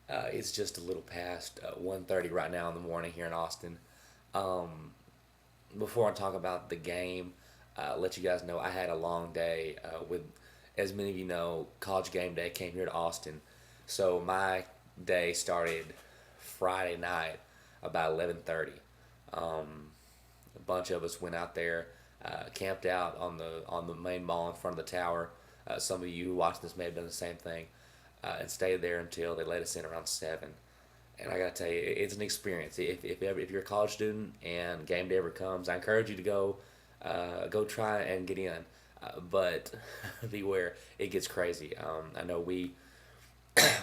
It's just a little past 1:30 right now in the morning here in Austin. Um, Before I talk about the game, let you guys know I had a long day with, as many of you know, College Game Day came here to Austin. So my day started Friday night about 11:30. Um, a bunch of us went out there, camped out on the main mall in front of the tower. Some of you who watched this may have done the same thing, and stayed there until they let us in around 7. And I gotta tell you, it's an experience. If you're a college student and game day ever comes, I encourage you to go try and get in. But beware, it gets crazy. I know we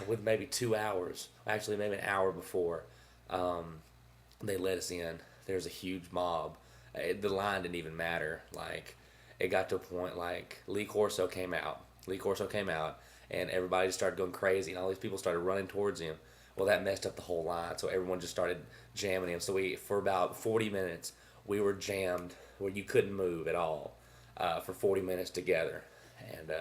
with maybe 2 hours, actually maybe an hour before um, they let us in. There's a huge mob. The line didn't even matter. Like it got to a point like Lee Corso came out. Lee Corso came out, and everybody just started going crazy, and all these people started running towards him. Well, that messed up the whole line, so everyone just started jamming him. So we, for about 40 minutes, we were jammed where you couldn't move at all for 40 minutes together, and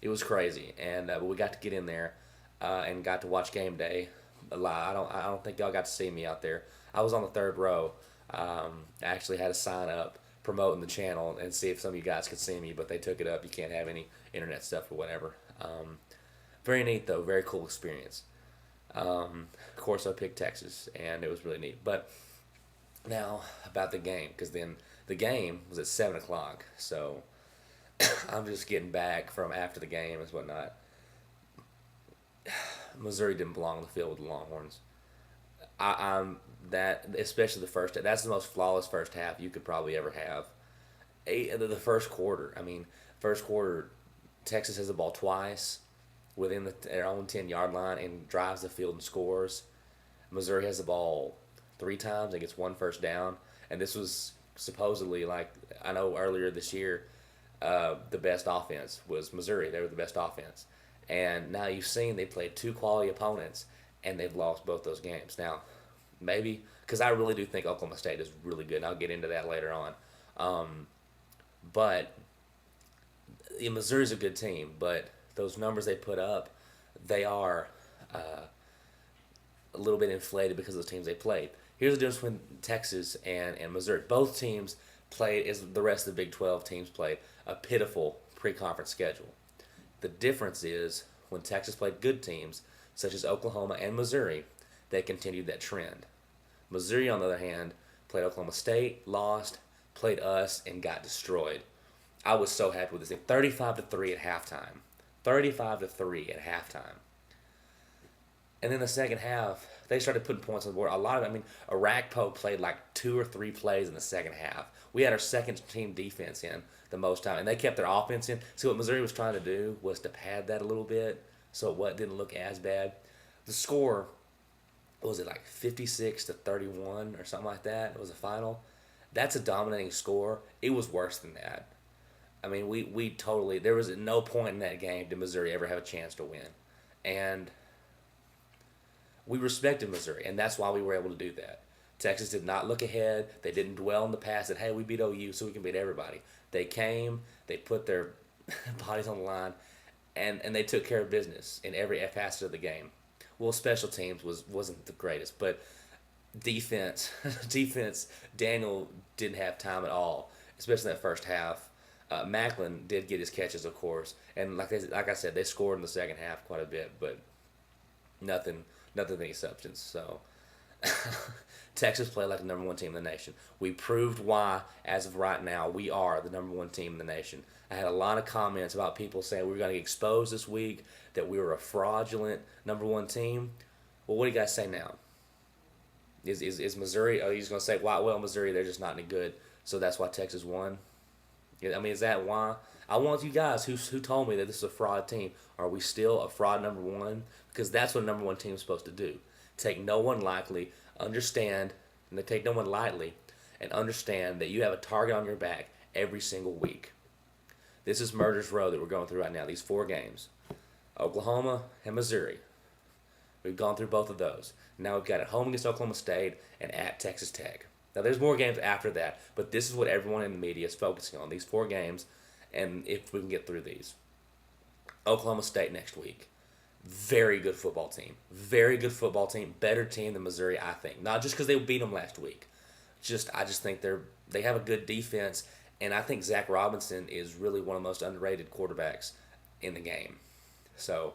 it was crazy. And but we got to get in there and got to watch game day live. I don't think y'all got to see me out there. I was on the third row. I actually had a sign up promoting the channel and see if some of you guys could see me, but they took it up. You can't have any internet stuff or whatever. Very neat though, very cool experience. Of course, I picked Texas, and it was really neat. But now about the game, because then the game was at 7 o'clock, so I'm just getting back from after the game and whatnot. Missouri didn't belong on the field with the Longhorns. I'm that, especially the first. That's the most flawless first half you could probably ever have. The first quarter. I mean, first quarter, Texas has the ball twice within their own 10-yard line and drives the field and scores. Missouri has the ball 3 times and gets one first down. And this was supposedly, like, I know earlier this year, the best offense was Missouri. They were the best offense. And now you've seen they played two quality opponents and they've lost both those games. Now, maybe, because I really do think Oklahoma State is really good, and I'll get into that later on. But Missouri's a good team, but those numbers they put up, they are a little bit inflated because of the teams they played. Here's the difference between Texas and Missouri. Both teams played, as the rest of the Big 12 teams played, a pitiful pre-conference schedule. The difference is when Texas played good teams, such as Oklahoma and Missouri, they continued that trend. Missouri, on the other hand, played Oklahoma State, lost, played us, and got destroyed. I was so happy with this thing. 35-3 at halftime. 35-3 at halftime. And then the second half, they started putting points on the board. A lot of, I mean, Arakpo played like 2 or 3 plays in the second half. We had our second team defense in the most time, and they kept their offense in. So what Missouri was trying to do was to pad that a little bit, so it didn't look as bad. The score, what was it, like 56-31 or something like that? It was a final. That's a dominating score. It was worse than that. I mean, we totally, there was at no point in that game did Missouri ever have a chance to win. And we respected Missouri, and that's why we were able to do that. Texas did not look ahead. They didn't dwell in the past that, hey, we beat OU, so we can beat everybody. They came, they put their bodies on the line, and they took care of business in every facet of the game. Well, special teams wasn't the greatest, but defense, defense, Daniel didn't have time at all, especially in that first half. Macklin did get his catches, of course, and like I said, they scored in the second half quite a bit, but nothing, nothing of any substance. So Texas played like the number one team in the nation. We proved why, as of right now, we are the number one team in the nation. I had a lot of comments about people saying we were going to get exposed this week, that we were a fraudulent number one team. Well, what do you guys say now? Is Missouri? Are you just going to say, well, Missouri, they're just not any good, so that's why Texas won? I mean, is that why? I want you guys who told me that this is a fraud team. Are we still a fraud number one? Because that's what a number one team is supposed to do. Take no one lightly, understand, and they take no one lightly, and understand that you have a target on your back every single week. This is Murder's Row that we're going through right now. These 4 games, Oklahoma and Missouri. We've gone through both of those. Now we've got at home against Oklahoma State and at Texas Tech. Now there's more games after that, but this is what everyone in the media is focusing on, these 4 games, and if we can get through these. Oklahoma State next week. Very good football team. Very good football team. Better team than Missouri, I think. Not just because they beat them last week. I just think they have a good defense, and I think Zach Robinson is really one of the most underrated quarterbacks in the game. So,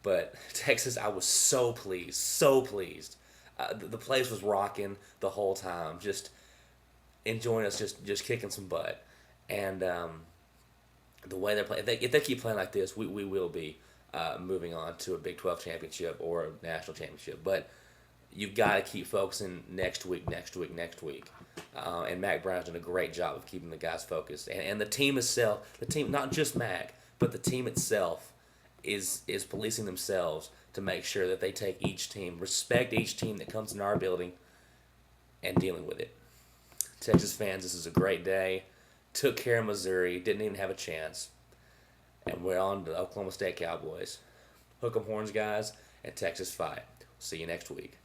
but Texas, I was so pleased, so pleased. The place was rocking the whole time, just enjoying us, just kicking some butt, and the way they're playing. If they keep playing like this, we will be moving on to a Big 12 championship or a national championship. But you've got to keep focusing next week. And Mac Brown's done a great job of keeping the guys focused. And the team itself, not just Mac, but the team itself is policing themselves to make sure that they take each team, respect each team that comes in our building, and dealing with it. Texas fans, this is a great day. Took care of Missouri, didn't even have a chance. And we're on to the Oklahoma State Cowboys. Hook 'em horns, guys, and Texas fight. See you next week.